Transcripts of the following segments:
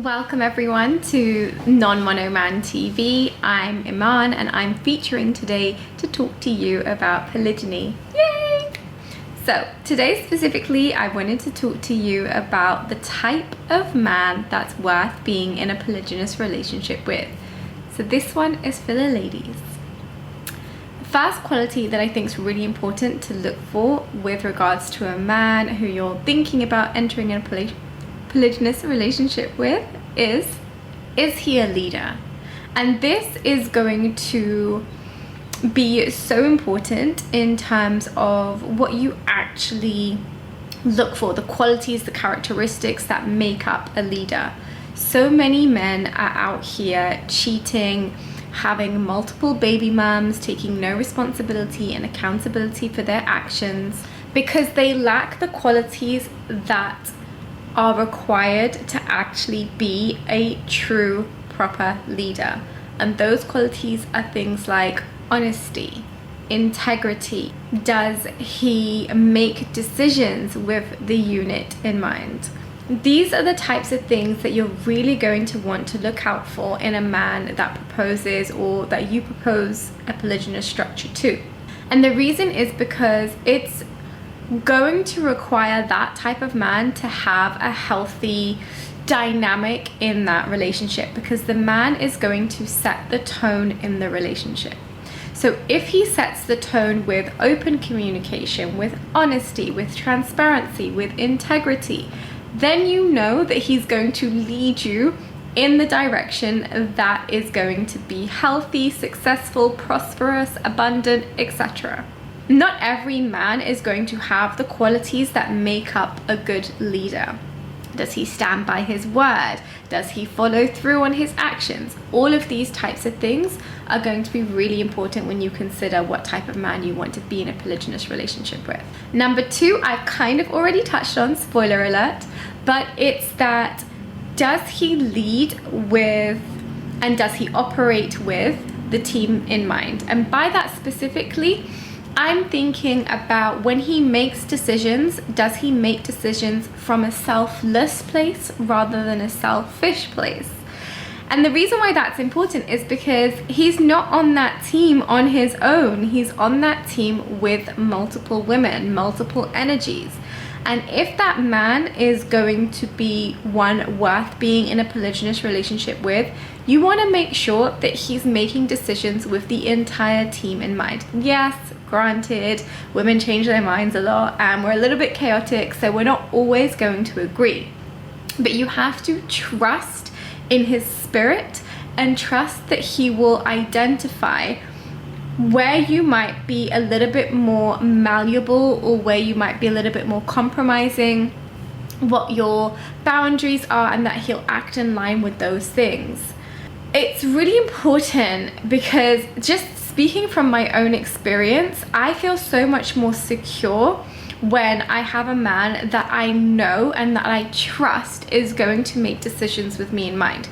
Welcome everyone to Non-Mono Man TV. I'm Iman and I'm featuring today to talk to you about polygyny. Yay! So today specifically I wanted to talk to you about the type of man that's worth being in a polygynous relationship with. So this one is for the ladies. The first quality that I think is really important to look for with regards to a man who you're thinking about entering in a polygynous relationship with is he a leader? And this is going to be so important in terms of what you actually look for, the qualities, the characteristics that make up a leader. So many men are out here cheating, having multiple baby mums, taking no responsibility and accountability for their actions because they lack the qualities that are required to actually be a true, proper leader. And those qualities are things like honesty, integrity. Does he make decisions with the unit in mind? These are the types of things that you're really going to want to look out for in a man that proposes or that you propose a polygynous structure to. And the reason is because it's going to require that type of man to have a healthy dynamic in that relationship, because the man is going to set the tone in the relationship. So if he sets the tone with open communication, with honesty, with transparency, with integrity, then you know that he's going to lead you in the direction that is going to be healthy, successful, prosperous, abundant, etc. Not every man is going to have the qualities that make up a good leader. Does he stand by his word? Does he follow through on his actions? All of these types of things are going to be really important when you consider what type of man you want to be in a polygynous relationship with. Number two, I've kind of already touched on, spoiler alert, but it's that does he lead with and does he operate with the team in mind? And by that specifically, I'm thinking about when he makes decisions, does he make decisions from a selfless place rather than a selfish place? And the reason why that's important is because he's not on that team on his own. He's on that team with multiple women, multiple energies. And if that man is going to be one worth being in a polygynous relationship with, you want to make sure that he's making decisions with the entire team in mind. Yes, granted, women change their minds a lot and we're a little bit chaotic, so we're not always going to agree. But you have to trust in his spirit and trust that he will identify where you might be a little bit more malleable or where you might be a little bit more compromising, what your boundaries are, and that he'll act in line with those things. It's really important because, just speaking from my own experience, I feel so much more secure when I have a man that I know and that I trust is going to make decisions with me in mind.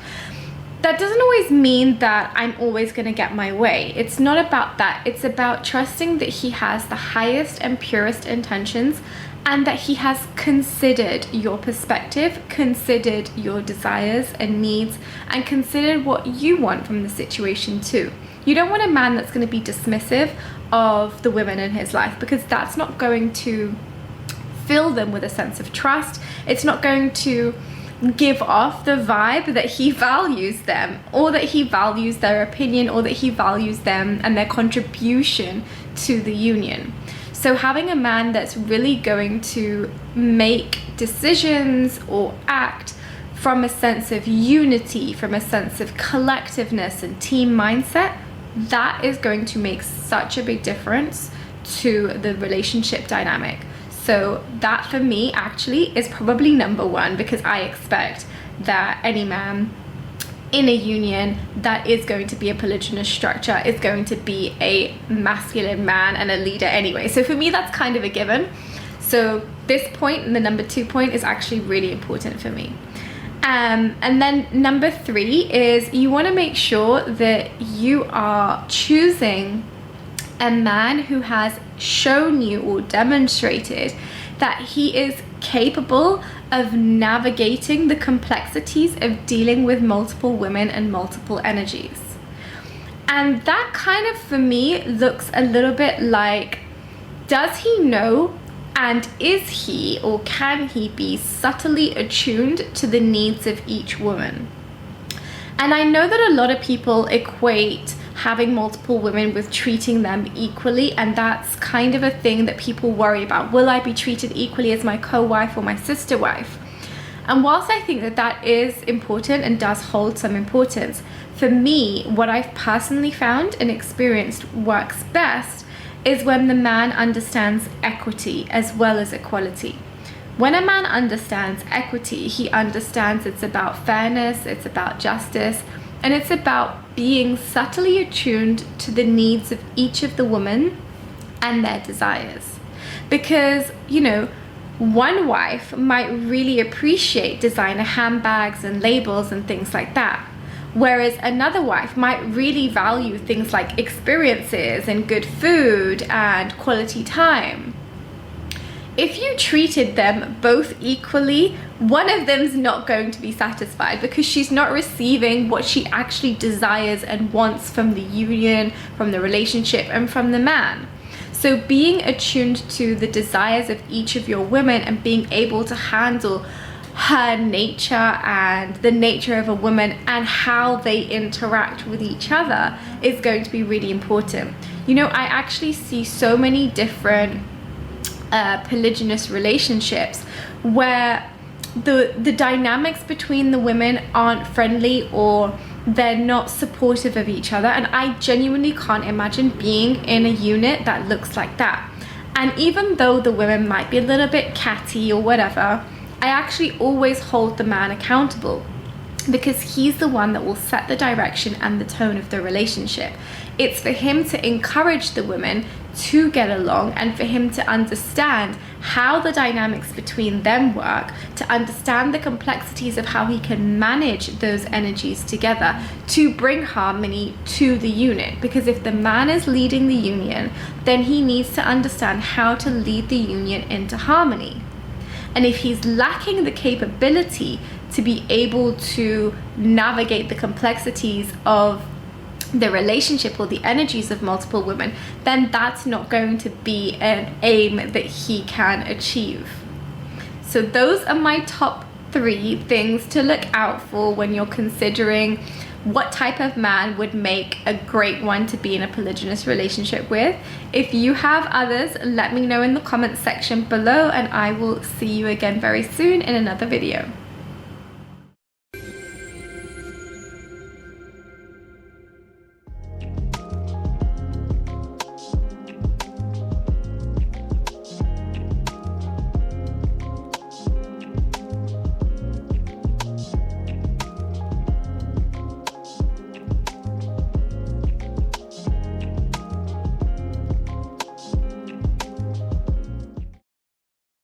That doesn't always mean that I'm always going to get my way. It's not about that. It's about trusting that he has the highest and purest intentions and that he has considered your perspective, considered your desires and needs, and considered what you want from the situation too. You don't want a man that's going to be dismissive of the women in his life, because that's not going to fill them with a sense of trust. It's not going to give off the vibe that he values them, or that he values their opinion, or that he values them and their contribution to the union. So having a man that's really going to make decisions or act from a sense of unity, from a sense of collectiveness and team mindset, that is going to make such a big difference to the relationship dynamic. So that for me actually is probably number one, because I expect that any man in a union that is going to be a polygynous structure is going to be a masculine man and a leader anyway. So for me, that's kind of a given. So this point, and the number 2 point, is actually really important for me. And then number 3 is you want to make sure that you are choosing a man who has shown you or demonstrated that he is capable of navigating the complexities of dealing with multiple women and multiple energies. And that kind of, for me, looks a little bit like, does he know and is he or can he be subtly attuned to the needs of each woman? And I know that a lot of people equate having multiple women with treating them equally, and that's kind of a thing that people worry about. Will I be treated equally as my co-wife or my sister wife? And whilst I think that that is important and does hold some importance, for me, what I've personally found and experienced works best is when the man understands equity as well as equality. When a man understands equity, he understands it's about fairness, it's about justice, and it's about being subtly attuned to the needs of each of the women and their desires. Because, you know, one wife might really appreciate designer handbags and labels and things like that, whereas another wife might really value things like experiences and good food and quality time. If you treated them both equally, one of them's not going to be satisfied because she's not receiving what she actually desires and wants from the union, from the relationship, and from the man. So being attuned to the desires of each of your women and being able to handle her nature and the nature of a woman and how they interact with each other is going to be really important. You know, I actually see so many different polygynous relationships where the dynamics between the women aren't friendly or they're not supportive of each other, and I genuinely can't imagine being in a unit that looks like that. And even though the women might be a little bit catty or whatever, I actually always hold the man accountable because he's the one that will set the direction and the tone of the relationship. It's for him to encourage the women to get along and for him to understand how the dynamics between them work, to understand the complexities of how he can manage those energies together to bring harmony to the unit. Because if the man is leading the union, then he needs to understand how to lead the union into harmony. And if he's lacking the capability to be able to navigate the complexities of the relationship or the energies of multiple women, then that's not going to be an aim that he can achieve. So those are my top 3 things to look out for when you're considering what type of man would make a great one to be in a polygynous relationship with. If you have others, let me know in the comments section below, and I will see you again very soon in another video.